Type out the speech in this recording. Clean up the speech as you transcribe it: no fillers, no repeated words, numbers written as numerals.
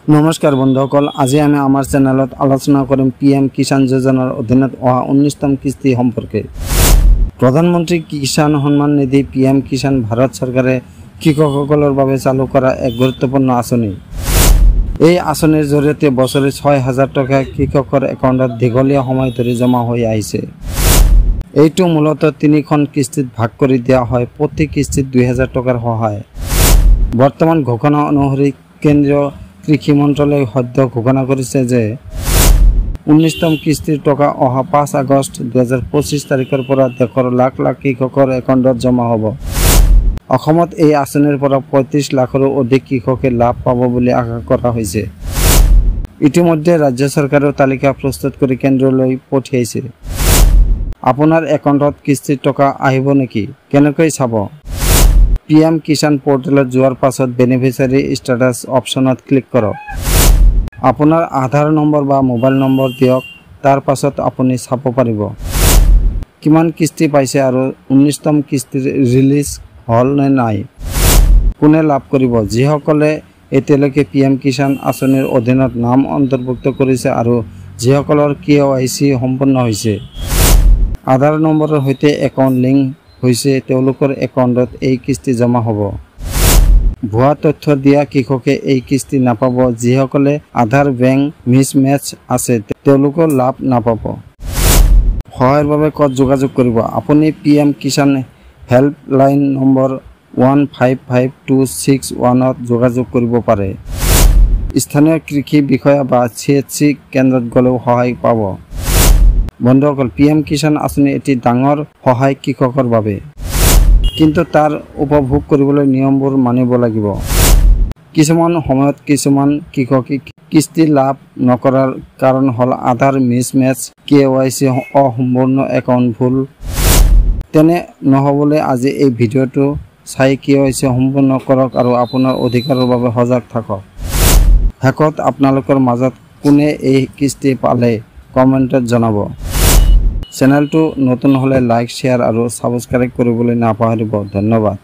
নমস্কাৰ বন্ধুসকল, আজি আমি আমাৰ চেনেলত আলোচনা কৰিম পিএম কিষাণ যোজনাৰ অধীনত অহা 19তম কিস্তি সম্পৰ্কে। প্ৰধানমন্ত্ৰী কিষাণ সন্মান নিধি পিএম কিষাণ ভাৰত চৰকাৰে কৃষকসকলৰ বাবে চালু কৰা এক গুৰুত্বপূৰ্ণ আঁচনি। এই আঁচনিৰ জৰিয়তে বছৰে ৬,০০০ টকা কৃষকৰ একাউণ্টত দীঘলীয়া সময় ধৰি জমা হৈ আহিছে। এইটো মূলতঃ ৩খন কিস্তিত ভাগ কৰি দিয়া হয়, প্ৰতি কিস্তিত ২,০০০ টকাৰ সহায়। বৰ্তমান ঘোষণা অনুসৰি কেন্দ্ৰীয় কৃষি মন্ত্ৰালয়ে সদ্য ঘোষণা কৰিছে যে 19তম কিস্তিৰ টকা অহা ৫ আগষ্ট ২০২৫ তাৰিখৰ পৰা দেশৰ লাখ লাখ কৃষকৰ একাউণ্টত জমা হ'ব। অসমত এই আঁচনিৰ পৰা ৩৫ লাখৰো অধিক কৃষকে লাভ পাব বুলি আশা কৰা হৈছে। ইতিমধ্যে ৰাজ্য চৰকাৰেও তালিকা প্ৰস্তুত কৰি কেন্দ্ৰলৈ পঠিয়াইছে। আপোনাৰ একাউণ্টত কিস্তিৰ টকা আহিব নেকি? কেনেকৈ চাব? পিএম কিষাণ পোৰ্টেলত যোৱাৰ পাছত বেনিফিচিয়াৰী ষ্টেটাছ অপশ্যনত ক্লিক কৰক। আপোনাৰ আধাৰ নম্বৰ বা মোবাইল নম্বৰ দিয়ক, তাৰ পাছত আপুনি চাব পাৰিব কিমান কিস্তি পাইছে আৰু 19তম কিস্তিৰ ৰিলিজ হ'ল নে নাই, কোনে লাভ কৰিব। যিসকলে এতিয়ালৈকে পিএম কিষাণ আঁচনিৰ অধীনত নাম অন্তৰ্ভুক্ত কৰিছে আৰু যিসকলৰ KYC সম্পূৰ্ণ হৈছে, আধাৰ নম্বৰৰ সৈতে একাউণ্ট লিংক হৈছে, তেওঁলোকৰ একাউণ্টত এই কিস্তি জমা হ'ব। ভুৱা তথ্য দিয়া কৃষকে এই কিস্তি নাপাব। যিসকলে আধাৰ বেংক মিছমেচ আছে তেওঁলোকেও লাভ নাপাব। সহায়ৰ বাবে ক'ত যোগাযোগ কৰিব? আপুনি পিএম কিষাণ হেল্পলাইন নম্বৰ 155261ত যোগাযোগ কৰিব পাৰে। স্থানীয় কৃষি বিষয়া বা CHC কেন্দ্ৰত গ'লেও সহায় পাব। বন্ধুসকল, পিএম কিষাণ আঁচনি এটি ডাঙৰ সহায় কৃষকৰ বাবে, কিন্তু তাৰ উপভোগ কৰিবলৈ নিয়মবোৰ মানিব লাগিব। কিছুমান সময়ত কিছুমান কৃষকে কিস্তি লাভ নকৰাৰ কাৰণ হ'ল আধাৰ মিছমেচ, KYC অসম্পূৰ্ণ, একাউণ্ট ভুল। তেনে নহ'বলৈ আজি এই ভিডিঅ'টো চাই KYC সম্পূৰ্ণ কৰক আৰু আপোনাৰ অধিকাৰৰ বাবে সজাগ থাকক। শেষত আপোনালোকৰ মাজত কোনে এই কিস্তি পালে কমেণ্টত জনাব। চেনেলটো নতুন হ'লে লাইক, শ্বেয়াৰ আৰু ছাবস্ক্ৰাইব কৰিবলৈ নাপাহৰিব। ধন্যবাদ।